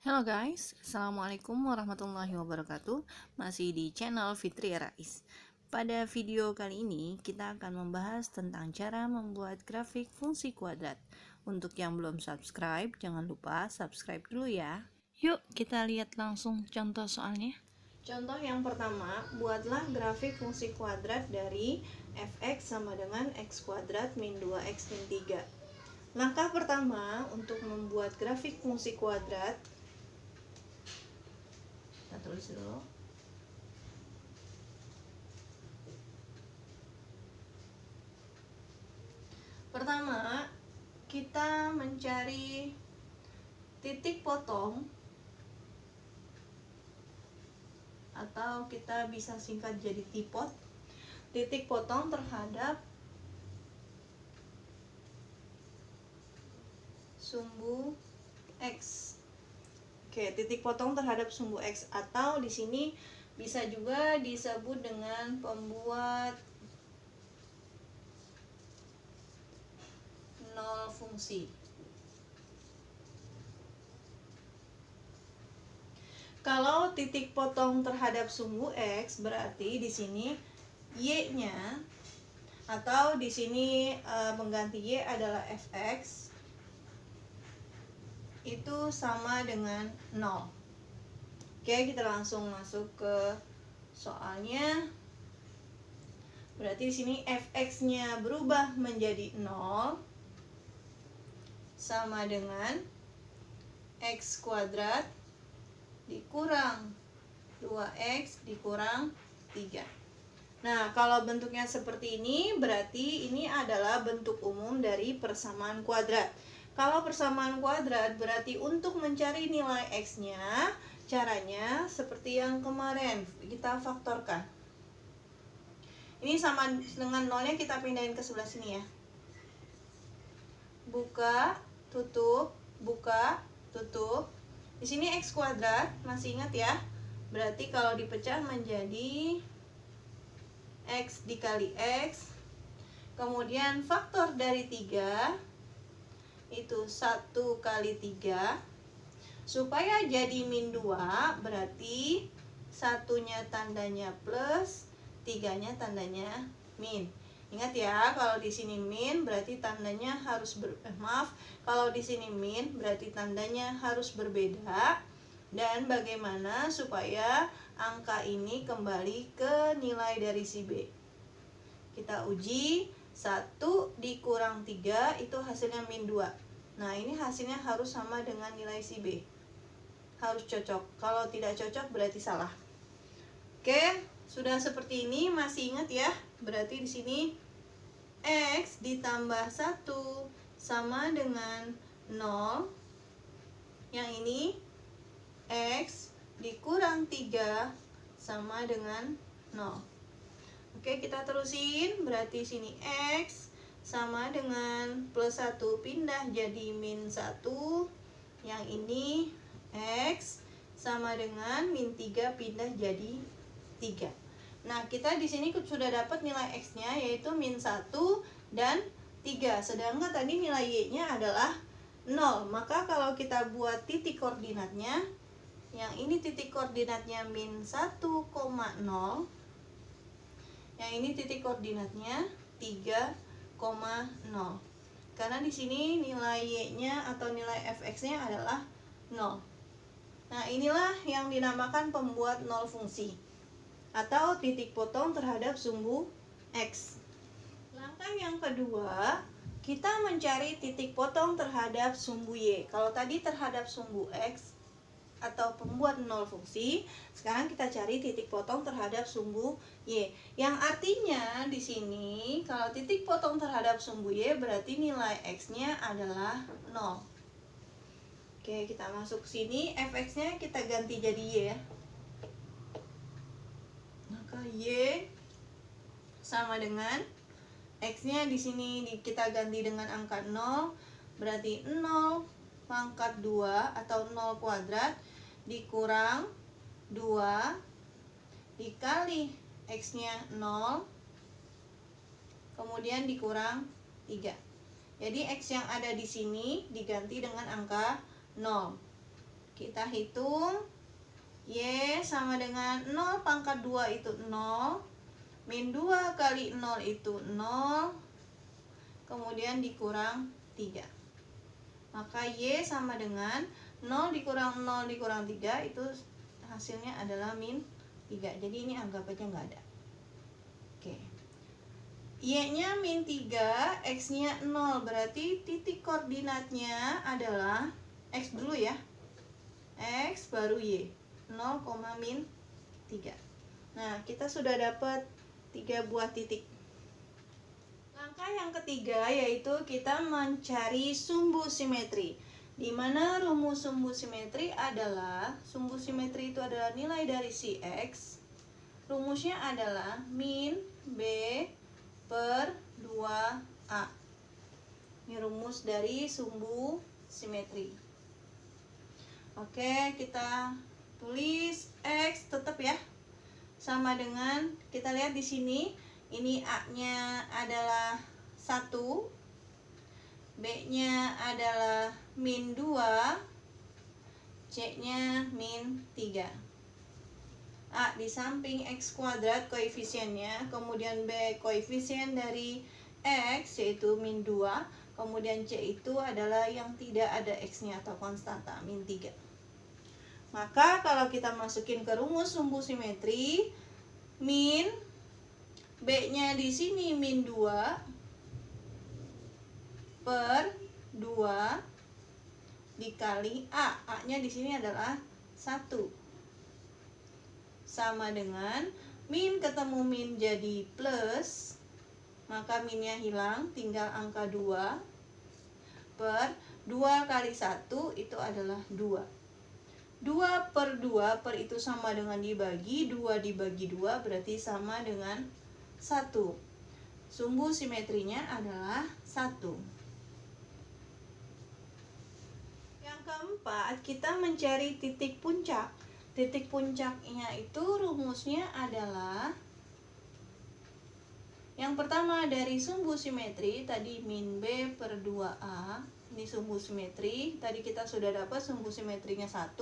Halo guys, Assalamualaikum warahmatullahi wabarakatuh. Masih di channel Fitri Rais. Pada video kali ini kita akan membahas tentang cara membuat grafik fungsi kuadrat. Untuk yang belum subscribe, jangan lupa subscribe dulu ya. Yuk kita lihat langsung contoh soalnya. Contoh yang pertama, buatlah grafik fungsi kuadrat dari fx sama dengan x kuadrat min 2x min 3. Langkah pertama untuk membuat grafik fungsi kuadrat, kita tulis dulu. Pertama, kita mencari titik potong, atau kita bisa singkat jadi tipot. Titik potong terhadap sumbu X. Oke, titik potong terhadap sumbu X, atau di sini bisa juga disebut dengan pembuat nol fungsi. Kalau titik potong terhadap sumbu X berarti di sini Y-nya, atau di sini pengganti Y adalah fx, itu sama dengan 0. Oke, kita langsung masuk ke soalnya. Berarti di sini fx-nya berubah menjadi 0 sama dengan x kuadrat dikurang 2x dikurang 3. Nah, kalau bentuknya seperti ini, berarti ini adalah bentuk umum dari persamaan kuadrat. Kalau persamaan kuadrat, berarti untuk mencari nilai x-nya, caranya seperti yang kemarin, kita faktorkan. Ini sama dengan nolnya, kita pindahin ke sebelah sini ya. Buka, tutup, buka, tutup. Di sini x kuadrat, masih ingat ya? Berarti kalau dipecah menjadi x dikali x, kemudian faktor dari 3 itu 1 kali 3, supaya jadi min 2 berarti satunya tandanya plus, 3-nya tandanya min. Ingat ya, kalau di sini min berarti tandanya harus kalau di sini min berarti tandanya harus berbeda. Dan bagaimana supaya angka ini kembali ke nilai dari si B? Kita uji, 1 dikurang 3 itu hasilnya min 2. Nah, ini hasilnya harus sama dengan nilai si B. Harus cocok. Kalau tidak cocok berarti salah. Oke, sudah seperti ini, masih ingat ya? Berarti di sini x ditambah 1 sama dengan 0. Yang ini x dikurang 3 sama dengan 0. Oke, kita terusin. Berarti sini x sama dengan plus 1 pindah jadi min 1. Yang ini x sama dengan min 3 pindah jadi 3. Nah, kita di sini sudah dapat nilai x-nya yaitu min 1 dan 3. Sedangkan tadi nilai y-nya adalah 0. Maka kalau kita buat titik koordinatnya, yang ini titik koordinatnya min 1,0, yang ini titik koordinatnya 3,0. Karena di sini nilai y-nya atau nilai fx-nya adalah 0. Nah, inilah yang dinamakan pembuat nol fungsi atau titik potong terhadap sumbu x. Langkah yang kedua, kita mencari titik potong terhadap sumbu y. Kalau tadi terhadap sumbu x atau pembuat nol fungsi, sekarang kita cari titik potong terhadap sumbu y. Yang artinya di sini kalau titik potong terhadap sumbu y berarti nilai x-nya adalah 0. Oke, kita masuk sini, fx-nya kita ganti jadi y ya. Maka y sama dengan x-nya di sini kita ganti dengan angka 0, berarti 0 pangkat 2 atau 0 kuadrat dikurang 2 dikali x-nya 0, kemudian dikurang 3. Jadi x yang ada di sini diganti dengan angka 0. Kita hitung. Y sama dengan 0 pangkat 2 itu 0. Min 2 kali 0 itu 0. Kemudian dikurang 3. Maka Y sama dengan 0 dikurang 0 dikurang 3 itu hasilnya adalah min 3. Jadi ini anggap aja nggak ada. Oke. Y-nya min 3, X-nya 0. Berarti titik koordinatnya adalah X dulu ya. X baru Y. 0, min 3. Nah, kita sudah dapat 3 buah titik. Langkah yang ketiga yaitu kita mencari sumbu simetri. Di mana rumus sumbu simetri adalah, sumbu simetri itu adalah nilai dari si X. Rumusnya adalah min B per 2A. Ini rumus dari sumbu simetri. Oke, kita tulis X tetap ya. Sama dengan, kita lihat di sini, ini A-nya adalah 1, B-nya adalah min 2, C-nya min 3. A di samping X kuadrat koefisiennya, kemudian B koefisien dari X yaitu min 2, kemudian C itu adalah yang tidak ada X-nya atau konstanta, min 3. Maka kalau kita masukin ke rumus sumbu simetri, min B-nya di sini min 2 per 2 dikali A. A-nya di sini adalah 1. Sama dengan min ketemu min jadi plus, maka minnya hilang, tinggal angka 2 per 2 kali 1 itu adalah 2. 2 per 2 per itu sama dengan dibagi, 2 dibagi 2 berarti sama dengan 1. Sumbu simetrinya adalah 1. Yang keempat, kita mencari titik puncak. Titik puncaknya itu rumusnya adalah, yang pertama dari sumbu simetri, tadi min B per 2A. Ini sumbu simetri, tadi kita sudah dapat sumbu simetrinya 1.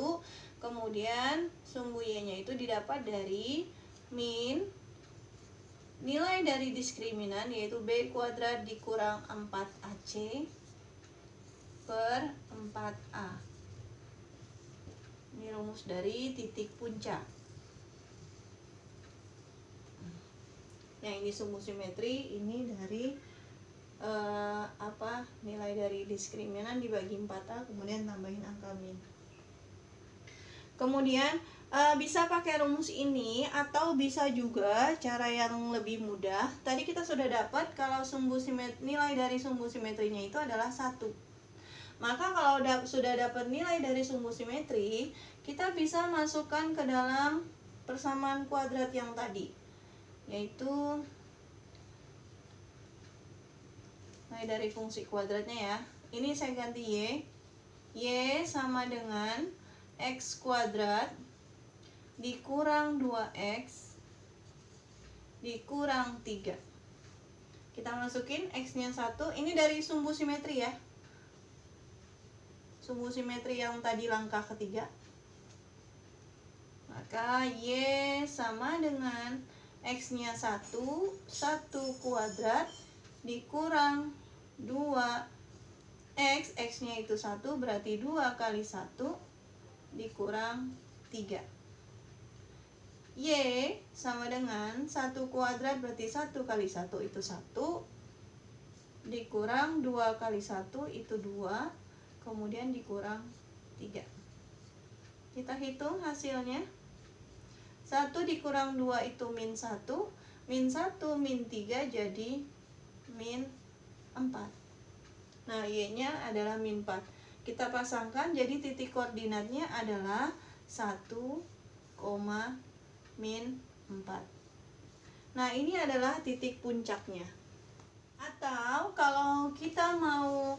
Kemudian sumbu Y-nya itu didapat dari min nilai dari diskriminan, yaitu B kuadrat dikurang 4AC per 4A. Ini rumus dari titik puncak. Yang ini sumbu simetri, ini dari nilai dari diskriminan dibagi 4A, kemudian tambahin angka min. Kemudian bisa pakai rumus ini atau bisa juga cara yang lebih mudah. Tadi kita sudah dapat kalau nilai dari sumbu simetrinya itu adalah 1. Maka kalau sudah dapat nilai dari sumbu simetri, kita bisa masukkan ke dalam persamaan kuadrat yang tadi, yaitu nilai dari fungsi kuadratnya ya. Ini saya ganti Y. Y sama dengan X kuadrat dikurang 2X dikurang 3. Kita masukin X-nya 1. Ini dari sumbu simetri ya. Sumbu simetri yang tadi langkah ketiga. Maka Y sama dengan X-nya 1 kuadrat dikurang 2X. X-nya itu 1, berarti 2 kali 1 dikurang 3. Y sama dengan 1 kuadrat, berarti 1 kali 1 itu 1, dikurang 2 kali 1 itu 2, kemudian dikurang 3. Kita hitung hasilnya. 1 dikurang 2 itu min 1, min 1 min 3 jadi min 4. Nah, Y-nya adalah min 4. Kita pasangkan, jadi titik koordinatnya adalah 1, min 4. Nah, ini adalah titik puncaknya. Atau kalau kita mau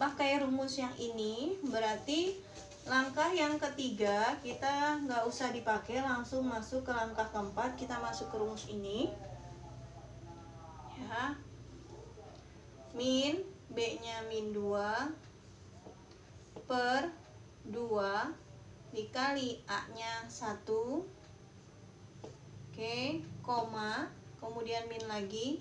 pakai rumus yang ini, berarti langkah yang ketiga kita nggak usah dipakai, langsung masuk ke langkah keempat. Kita masuk ke rumus ini ya, min B nya min 2 per 2 dikali A-nya 1, oke, koma, kemudian min lagi,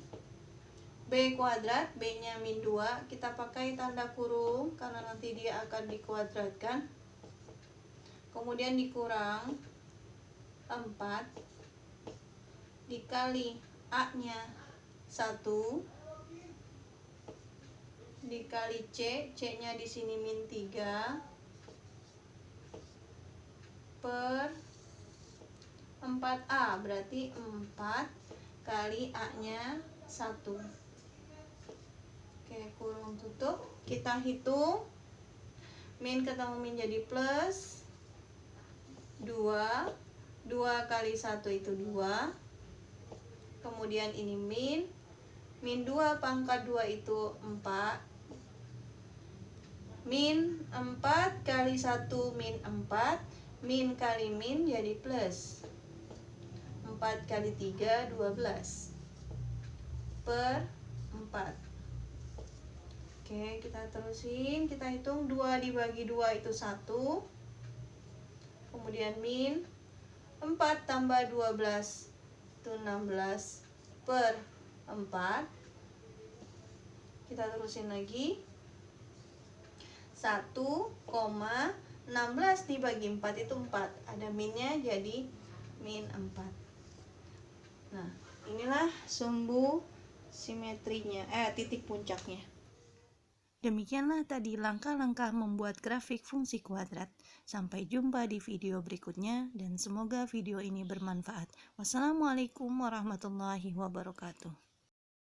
B kuadrat, B-nya min 2, kita pakai tanda kurung karena nanti dia akan dikuadratkan, kemudian dikurang 4 dikali A-nya 1 dikali C, C-nya di sini min 3 per 4A, berarti 4 kali A-nya 1. Oke, kurung tutup, kita hitung, min ketemu min jadi plus 2, 2 kali 1 itu 2, kemudian ini min 2 pangkat 2 itu 4, min 4 kali 1 min 4, min kali min jadi plus 4 kali 3, 12 per 4. Oke, kita terusin, kita hitung 2 dibagi 2 itu 1, kemudian min 4 tambah 12 itu 16 per 4. Kita terusin lagi, 1,16 dibagi 4 itu 4, ada minnya jadi min 4. Nah, inilah sumbu simetrinya, titik puncaknya. Demikianlah tadi langkah-langkah membuat grafik fungsi kuadrat. Sampai jumpa di video berikutnya dan semoga video ini bermanfaat. Wassalamualaikum warahmatullahi wabarakatuh.